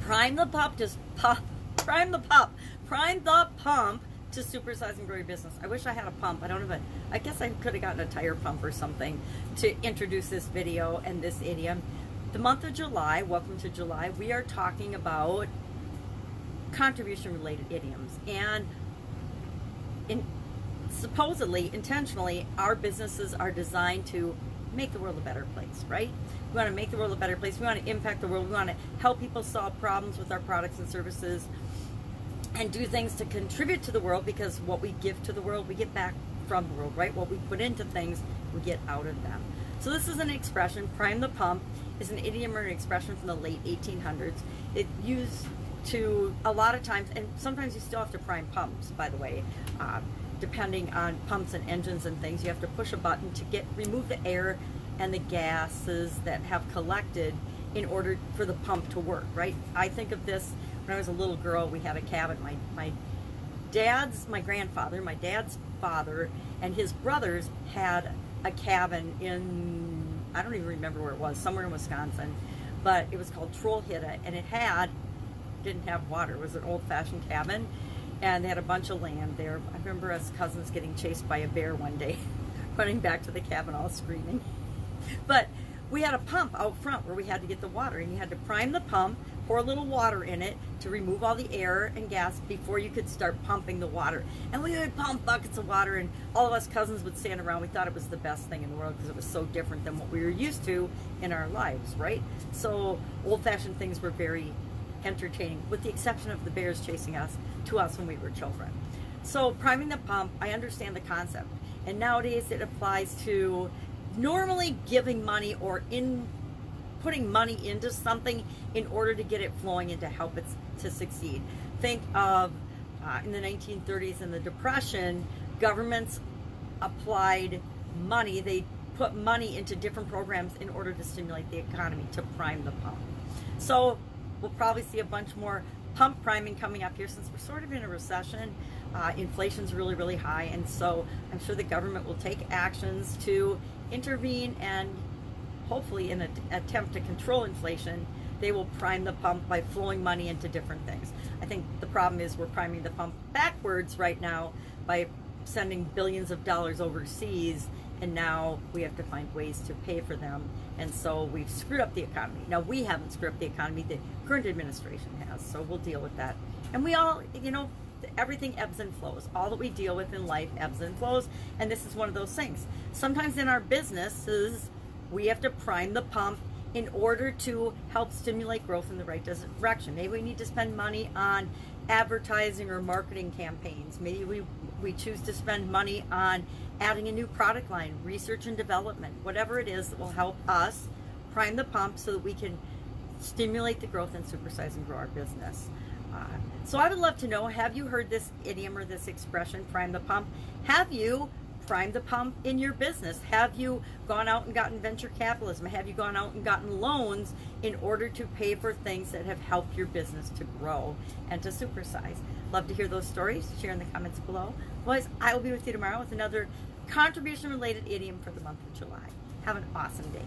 Prime the pump to supersize and grow your business. I wish I had a pump. I don't have a, I guess I could have gotten a tire pump or something to introduce this video and this idiom. The month of July, welcome to July, we are talking about contribution related idioms. And supposedly, intentionally, our businesses are designed to make the world a better place, right? We want to make the world a better place. We want to impact the world. We want to help people solve problems with our products and services and do things to contribute to the world, because what we give to the world, we get back from the world, right? What we put into things, we get out of them. So this is an expression. Prime the pump is an idiom or an expression from the late 1800s. It used to a lot of times, and sometimes you still have to prime pumps, by the way. Depending on pumps and engines and things, you have to push a button to remove the air and the gases that have collected in order for the pump to work, right? I think of this when I was a little girl. We had a cabin. My dad's father and his brothers had a cabin in, I don't even remember where it was, somewhere in Wisconsin, but it was called Trollhätte, and it didn't have water. It was an old-fashioned cabin, and they had a bunch of land there. I remember us cousins getting chased by a bear one day, running back to the cabin all screaming. But we had a pump out front where we had to get the water, and you had to prime the pump, pour a little water in it to remove all the air and gas before you could start pumping the water. And we would pump buckets of water, and all of us cousins would stand around. We thought it was the best thing in the world because it was so different than what we were used to in our lives, right? So old-fashioned things were very entertaining, with the exception of the bears chasing us when we were children. So priming the pump, I understand the concept, and nowadays it applies to normally giving money or putting money into something in order to get it flowing and to help it to succeed. Think of in the 1930s and the Depression, governments applied money. They put money into different programs in order to stimulate the economy, to prime the pump. So we'll probably see a bunch more pump priming coming up here, since we're sort of in a recession. Inflation's really, really high, and so I'm sure the government will take actions to intervene, and hopefully in an attempt to control inflation, they will prime the pump by flowing money into different things. I think the problem is we're priming the pump backwards right now by sending billions of dollars overseas, and now we have to find ways to pay for them, and so we've screwed up the economy. Now, we haven't screwed up the economy, the current administration has, so we'll deal with that. And we all, everything ebbs and flows. All that we deal with in life ebbs and flows, and this is one of those things. Sometimes in our businesses, we have to prime the pump in order to help stimulate growth in the right direction. Maybe we need to spend money on advertising or marketing campaigns. Maybe we choose to spend money on adding a new product line, research and development, whatever it is that will help us prime the pump so that we can stimulate the growth and supersize and grow our business. So I would love to know, have you heard this idiom or this expression, prime the pump? Have you primed the pump in your business? Have you gone out and gotten venture capitalism? Have you gone out and gotten loans in order to pay for things that have helped your business to grow and to supersize? Love to hear those stories. Share in the comments below. Otherwise, I will be with you tomorrow with another contribution related idiom for the month of July. Have an awesome day.